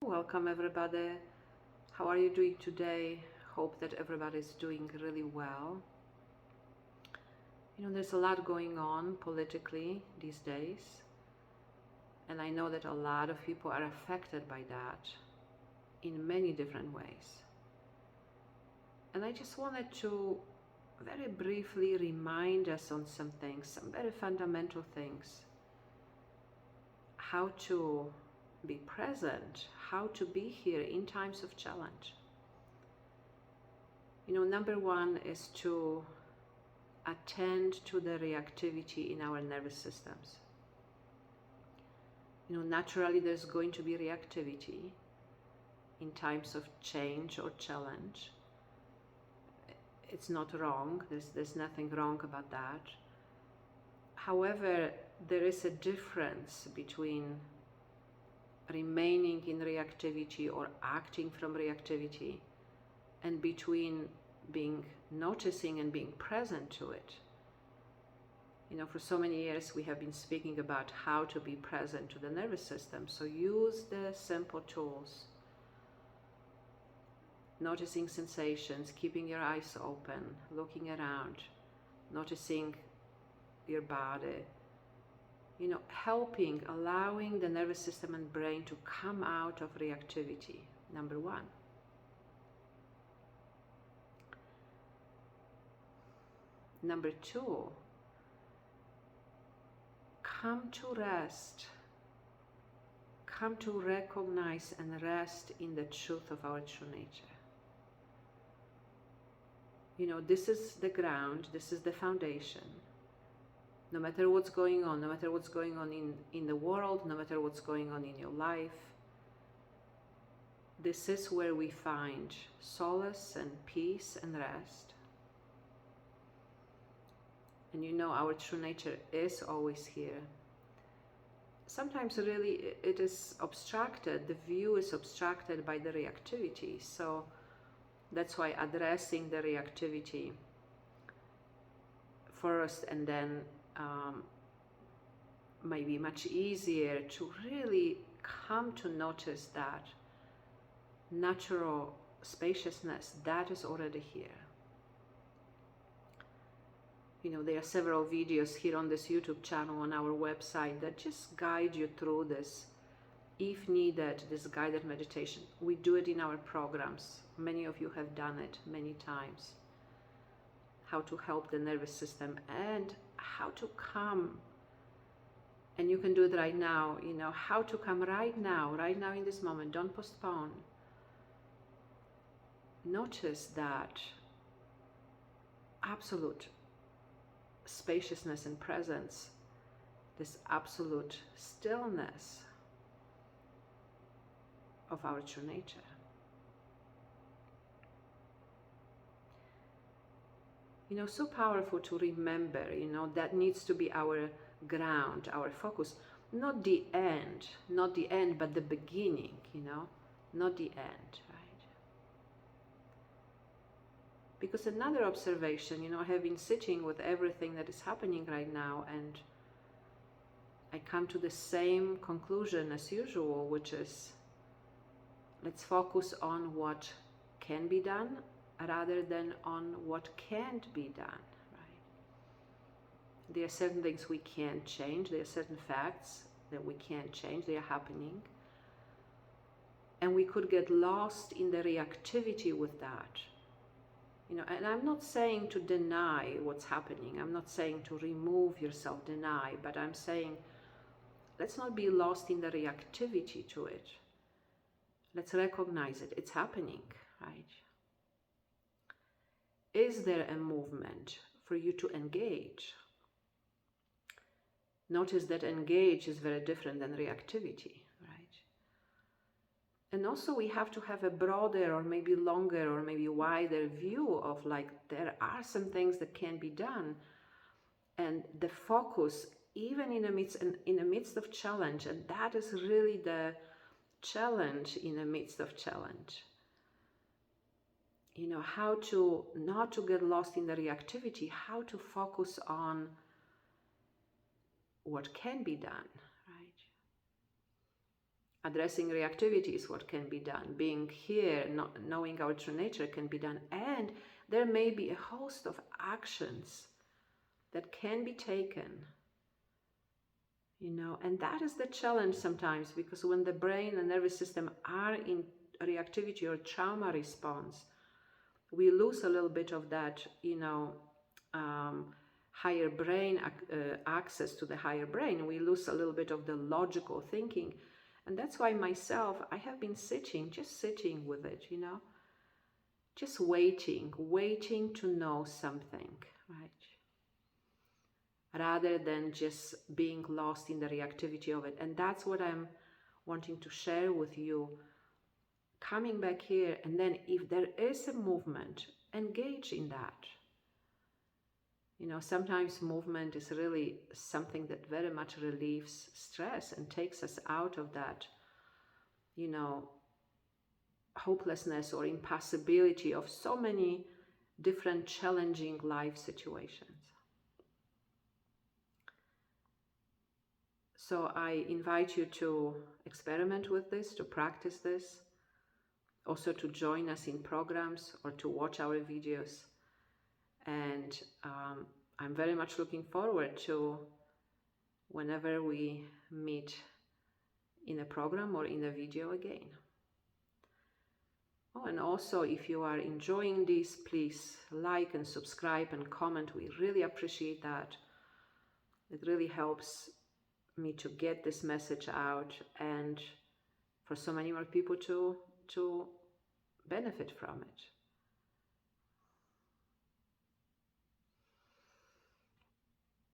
Welcome everybody. How are you doing today? Hope that everybody is doing really well. There's a lot going on politically these days, and I know that a lot of people are affected by that in many different ways. And I just wanted to very briefly remind us on some things, some very fundamental things. How to be present, how to be here in times of challenge. Number one is to attend to the reactivity in our nervous systems. Naturally there's going to be reactivity in times of change or challenge. It's not wrong, there's nothing wrong about that. However, there is a difference between remaining in reactivity or acting from reactivity and between noticing and being present to it. For so many years we have been speaking about how to be present to the nervous system. So use the simple tools. Noticing sensations, keeping your eyes open, looking around, noticing your body, helping, allowing the nervous system and brain to come out of reactivity, number one. Number two, come to rest. Come to recognize and rest in the truth of our true nature. This is the ground, this is the foundation. No matter what's going on, no matter what's going on in the world, no matter what's going on in your life, this is where we find solace and peace and rest. And our true nature is always here. Sometimes really it is obstructed, the view is obstructed by the reactivity. So that's why addressing the reactivity first and then might be much easier to really come to notice that natural spaciousness that is already here. There are several videos here on this YouTube channel, on our website, that just guide you through this, if needed, this guided meditation. We do it in our programs. Many of you have done it many times. How to help the nervous system and how to come. And you can do it right now, how to come right now in this moment. Don't postpone. Notice that absolute spaciousness and presence, this absolute stillness of our true nature. So powerful to remember, that needs to be our ground, our focus. Not the end, but the beginning, not the end, right? Because another observation, I have been sitting with everything that is happening right now, and I come to the same conclusion as usual, which is, let's focus on what can be done rather than on what can't be done, right? There are certain things we can't change. There are certain facts that we can't change. They are happening. And we could get lost in the reactivity with that. And I'm not saying to deny what's happening. I'm not saying to remove yourself, deny, but I'm saying let's not be lost in the reactivity to it. Let's recognize it. It's happening, right? Is there a movement for you to engage? Notice that engage is very different than reactivity, right? And also we have to have a broader or maybe longer or maybe wider view of, like, there are some things that can be done. And the focus, even in the midst of challenge, and that is really the challenge in the midst of challenge. How to not to get lost in the reactivity, how to focus on what can be done, right? addressing reactivity is what can be done. Being here, knowing our true nature can be done. And there may be a host of actions that can be taken, you know, and that is the challenge sometimes, because when the brain and nervous system are in reactivity or trauma response, we lose a little bit of that, you know, higher brain access to the higher brain. We lose a little bit of the logical thinking. And that's why myself, I have been just sitting with it, you know, just waiting to know something, right? Rather than just being lost in the reactivity of it. And that's what I'm wanting to share with you. Coming back here, and then if there is a movement, engage in that. You know, sometimes movement is really something that very much relieves stress and takes us out of that, you know, hopelessness or impossibility of so many different challenging life situations. So I invite you to experiment with this, to practice this, also to join us in programs or to watch our videos. And I'm very much looking forward to whenever we meet in a program or in a video again. Oh, and also if you are enjoying this, please like and subscribe and comment. We really appreciate that. It really helps me to get this message out and for so many more people to benefit from it.